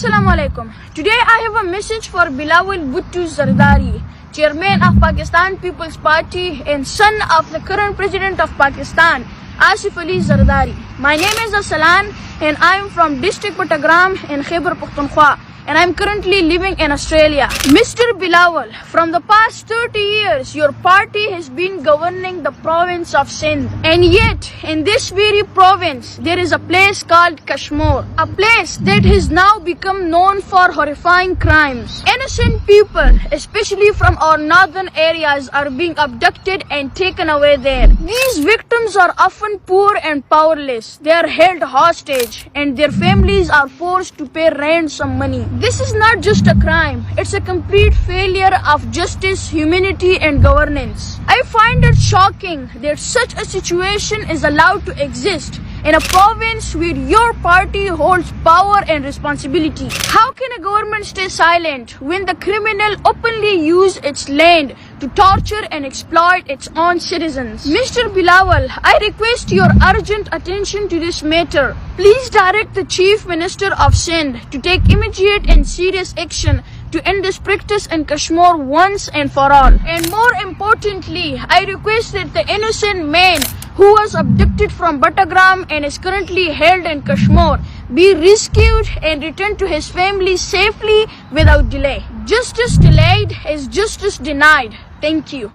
Assalamualaikum. Today I have a message for Bilawal Bhutto Zardari, chairman of Pakistan People's Party and son of the current president of Pakistan, Asif Ali Zardari. My name is Aslan and I am from district Pattagram in Khyber Pakhtunkhwa and I am currently living in Australia. Mr. Bilawal, from the past 30 years, your party has been governing the province of Sindh. And yet, in this very province, there is a place called Kashmir, a place that has now become known for horrifying crimes. Innocent people, especially from our northern areas, are being abducted and taken away there. These victims are often poor and powerless. They are held hostage and their families are forced to pay ransom money. This is not just a crime, it's a complete failure of justice, humanity and governance. I find it shocking that such a situation is allowed to exist in a province where your party holds power and responsibility. How can a government stay silent when the criminal openly use its land to torture and exploit its own citizens? Mr. Bilawal, I request your urgent attention to this matter. Please direct the Chief Minister of Sindh to take immediate and serious action to end this practice in Kashmir once and for all. And more importantly, I request that the innocent man who was abducted from Pattagram and is currently held in Kashmir be rescued and returned to his family safely without delay. Justice delayed is justice denied. Thank you.